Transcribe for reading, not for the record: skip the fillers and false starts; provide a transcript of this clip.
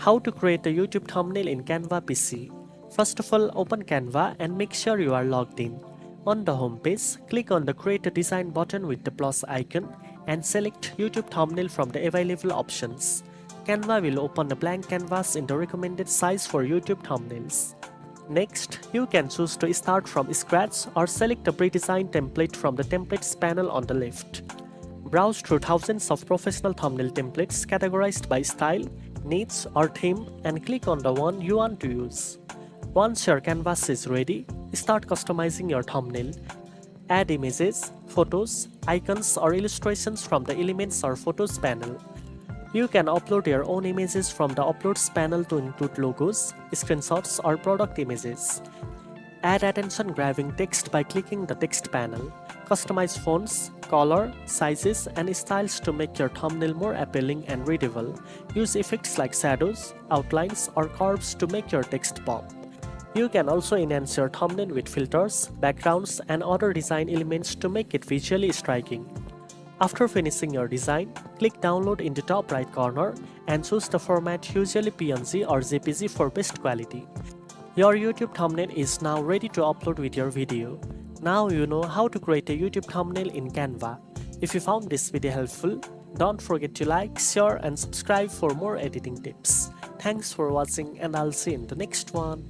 How to create a YouTube thumbnail in Canva PC. First of all, open Canva and make sure you are logged in. On the home page, click on the Create a Design button with the plus icon and select YouTube thumbnail from the available options. Canva will open a blank canvas in the recommended size for YouTube thumbnails. Next, you can choose to start from scratch or select a pre-designed template from the Templates panel on the left. Browse through thousands of professional thumbnail templates categorized by style, niche or theme and click on the one you want to use. Once your canvas is ready, start customizing your thumbnail. Add images, photos, icons or illustrations from the Elements or Photos panel. You can upload your own images from the Uploads panel to include logos, screenshots or product images. Add attention-grabbing text by clicking the Text panel. Customize fonts, color, sizes and styles to make your thumbnail more appealing and readable. Use effects like shadows, outlines or curves to make your text pop. You can also enhance your thumbnail with filters, backgrounds and other design elements to make it visually striking. After finishing your design, click Download in the top right corner and choose the format, usually PNG or JPG for best quality. Your YouTube thumbnail is now ready to upload with your video. Now you know how to create a YouTube thumbnail in Canva. If you found this video helpful, don't forget to like, share and subscribe for more editing tips. Thanks for watching and I'll see you in the next one.